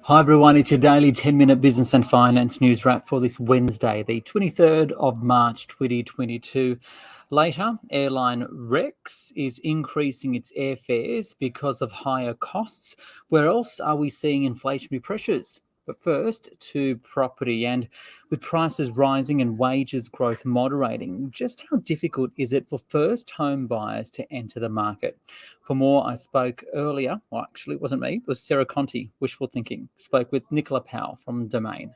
Hi everyone, it's your daily 10-minute business and finance news wrap for this Wednesday, the 23rd of March 2022. Later, airline Rex is increasing its airfares because of higher costs. Where else are we seeing inflationary pressures? But first, to property, and with prices rising and wages growth moderating, just how difficult is it for first home buyers to enter the market? For more, I spoke earlier, well, actually, it wasn't me, it was Sarah Conte, wishful thinking, spoke with Nicola Powell from Domain.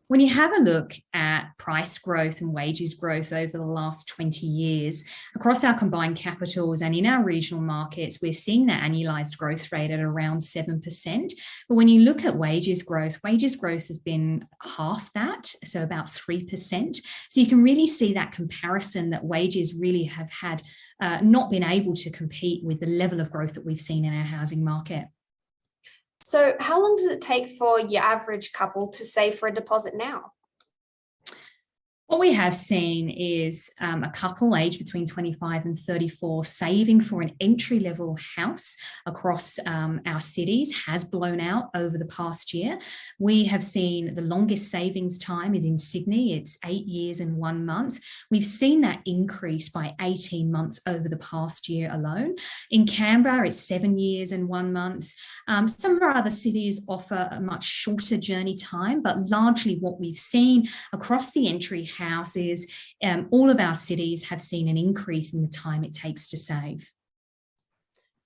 When you have a look at price growth and wages growth over the last 20 years, across our combined capitals and in our regional markets, we're seeing that annualized growth rate at around 7%. But when you look at wages growth has been half that, so about 3%. So you can really see that comparison that wages really have had not been able to compete with the level of growth that we've seen in our housing market. So how long does it take for your average couple to save for a deposit now? What we have seen is a couple aged between 25 and 34 saving for an entry-level house across our cities has blown out over the past year. We have seen the longest savings time is in Sydney. It's 8 years and 1 month. We've seen that increase by 18 months over the past year alone. In Canberra, it's 7 years and 1 month. Some of our other cities offer a much shorter journey time, but largely what we've seen across the entry houses, all of our cities have seen an increase in the time it takes to save.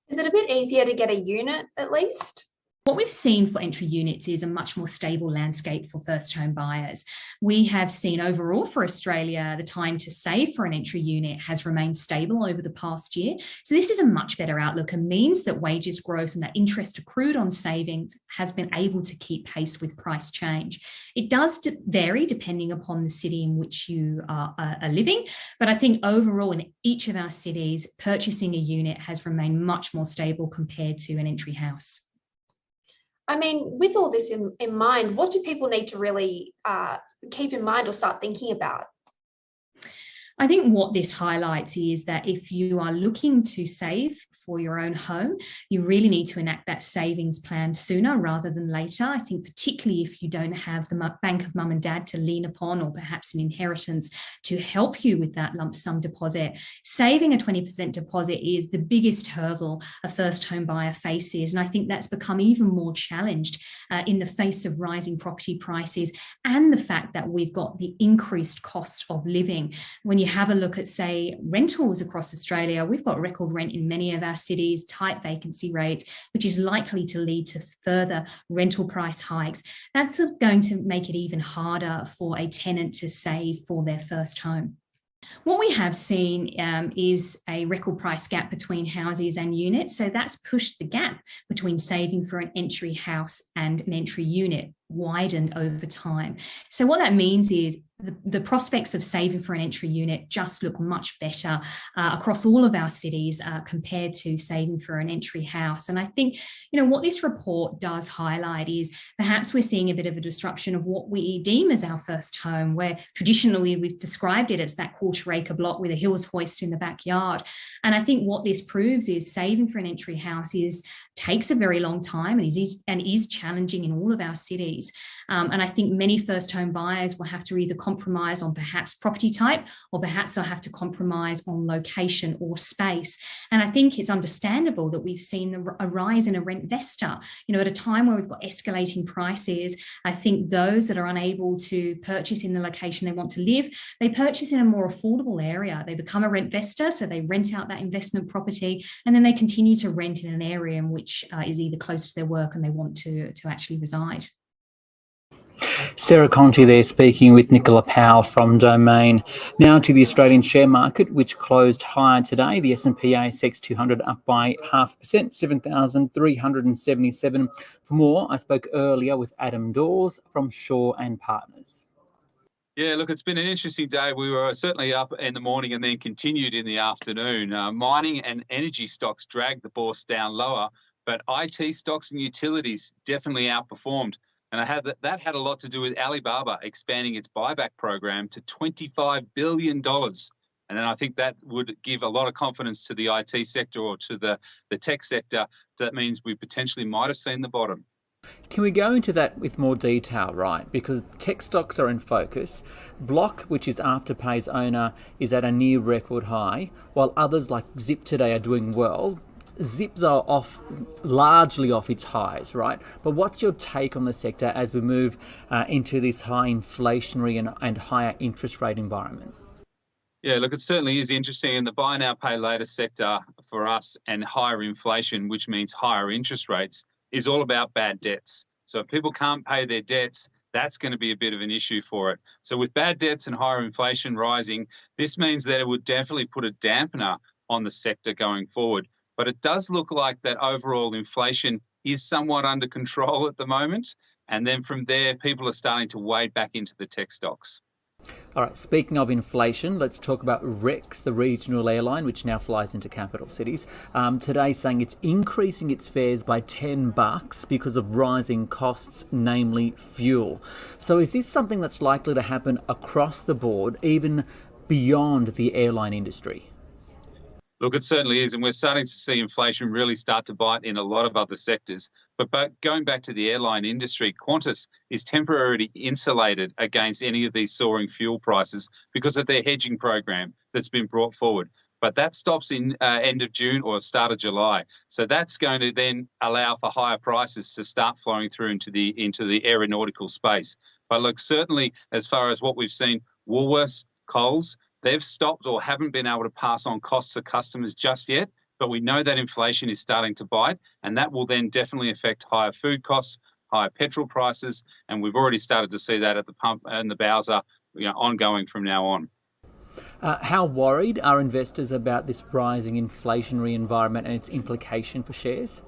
Is it a bit easier to get a unit at least? What we've seen for entry units is a much more stable landscape for first home buyers. We have seen overall for Australia, the time to save for an entry unit has remained stable over the past year. So this is a much better outlook and means that wages growth and that interest accrued on savings has been able to keep pace with price change. It does vary depending upon the city in which you are living, but I think overall in each of our cities, purchasing a unit has remained much more stable compared to an entry house. I mean, with all this in mind, what do people need to really keep in mind or start thinking about? I think what this highlights is that if you are looking to save for your own home, you really need to enact that savings plan sooner rather than later. I think particularly if you don't have the bank of mum and dad to lean upon or perhaps an inheritance to help you with that lump sum deposit, saving a 20% deposit is the biggest hurdle a first home buyer faces. And I think that's become even more challenged in the face of rising property prices and the fact that we've got the increased cost of living. When you have a look at, say, rentals across Australia, we've got record rent in many of our cities, tight vacancy rates, which is likely to lead to further rental price hikes. That's going to make it even harder for a tenant to save for their first home. What we have seen is a record price gap between houses and units. So that's pushed the gap between saving for an entry house and an entry unit widened over time. So what that means is the prospects of saving for an entry unit just look much better across all of our cities compared to saving for an entry house. And I think, what this report does highlight is perhaps we're seeing a bit of a disruption of what we deem as our first home, where traditionally we've described it as that quarter acre block with a hills hoist in the backyard. And I think what this proves is saving for an entry house takes a very long time and is challenging in all of our cities. And I think many first home buyers will have to either compromise on perhaps property type or perhaps they'll have to compromise on location or space. And I think it's understandable that we've seen a rise in a rentvestor. At a time where we've got escalating prices, I think those that are unable to purchase in the location they want to live, they purchase in a more affordable area. They become a rentvestor, so they rent out that investment property and then they continue to rent in an area in which is either close to their work and they want to actually reside. Sarah Conte there speaking with Nicola Powell from Domain. Now to the Australian share market, which closed higher today. The S&P ASX 200 up by 0.5%, 7,377. For more, I spoke earlier with Adam Dawes from Shaw and Partners. Yeah, look, it's been an interesting day. We were certainly up in the morning and then continued in the afternoon. Mining and energy stocks dragged the bourse down lower, but IT stocks and utilities definitely outperformed. And that had a lot to do with Alibaba expanding its buyback program to $25 billion. And then I think that would give a lot of confidence to the IT sector or to the tech sector. That means we potentially might have seen the bottom. Can we go into that with more detail, right? Because tech stocks are in focus. Block, which is Afterpay's owner, is at a near record high, while others like Zip today are doing well. Zip, though, largely off its highs, right? But what's your take on the sector as we move into this high inflationary and higher interest rate environment? Yeah, look, it certainly is interesting. And the buy now, pay later sector for us and higher inflation, which means higher interest rates, is all about bad debts. So if people can't pay their debts, that's going to be a bit of an issue for it. So with bad debts and higher inflation rising, this means that it would definitely put a dampener on the sector going forward. But it does look like that overall inflation is somewhat under control at the moment. And then from there, people are starting to wade back into the tech stocks. All right, speaking of inflation, let's talk about Rex, the regional airline, which now flies into capital cities. Today saying it's increasing its fares by $10 because of rising costs, namely fuel. So is this something that's likely to happen across the board, even beyond the airline industry? Look, it certainly is, and we're starting to see inflation really start to bite in a lot of other sectors. But going back to the airline industry, Qantas is temporarily insulated against any of these soaring fuel prices because of their hedging program that's been brought forward. But that stops in end of June or start of July. So that's going to then allow for higher prices to start flowing through into the aeronautical space. But look, certainly as far as what we've seen, Woolworths, Coles, they've stopped or haven't been able to pass on costs to customers just yet, but we know that inflation is starting to bite, and that will then definitely affect higher food costs, higher petrol prices, and we've already started to see that at the pump and the Bowser, ongoing from now on. How worried are investors about this rising inflationary environment and its implication for shares?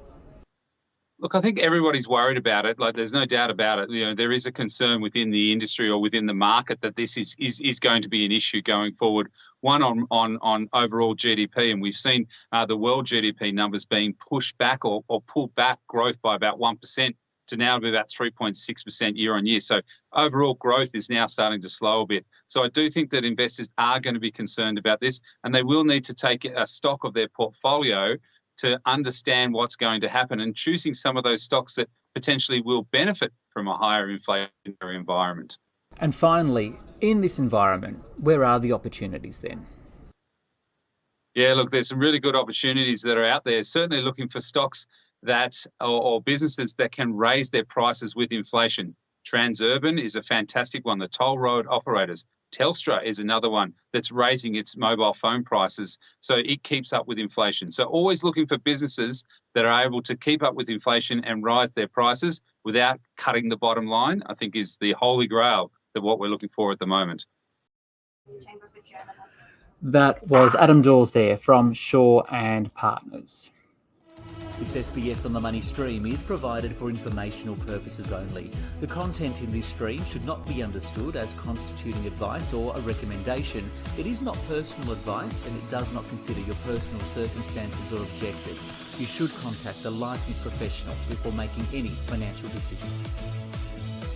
Look, I think everybody's worried about it. Like, there's no doubt about it. There is a concern within the industry or within the market that this is going to be an issue going forward. One on overall GDP, and we've seen the world GDP numbers being pushed back or pulled back growth by about 1% to now be about 3.6% year on year. So overall growth is now starting to slow a bit. So I do think that investors are going to be concerned about this, and they will need to take a stock of their portfolio to understand what's going to happen and choosing some of those stocks that potentially will benefit from a higher inflationary environment. And finally, in this environment, where are the opportunities then? Yeah, look, there's some really good opportunities that are out there. Certainly looking for stocks that or businesses that can raise their prices with inflation. Transurban is a fantastic one. The toll road operators. Telstra is another one that's raising its mobile phone prices so it keeps up with inflation. So always looking for businesses that are able to keep up with inflation and rise their prices without cutting the bottom line, I think is the holy grail of what we're looking for at the moment. That was Adam Dawes there from Shaw and Partners. This SBS On The Money stream is provided for informational purposes only. The content in this stream should not be understood as constituting advice or a recommendation. It is not personal advice and it does not consider your personal circumstances or objectives. You should contact a licensed professional before making any financial decisions.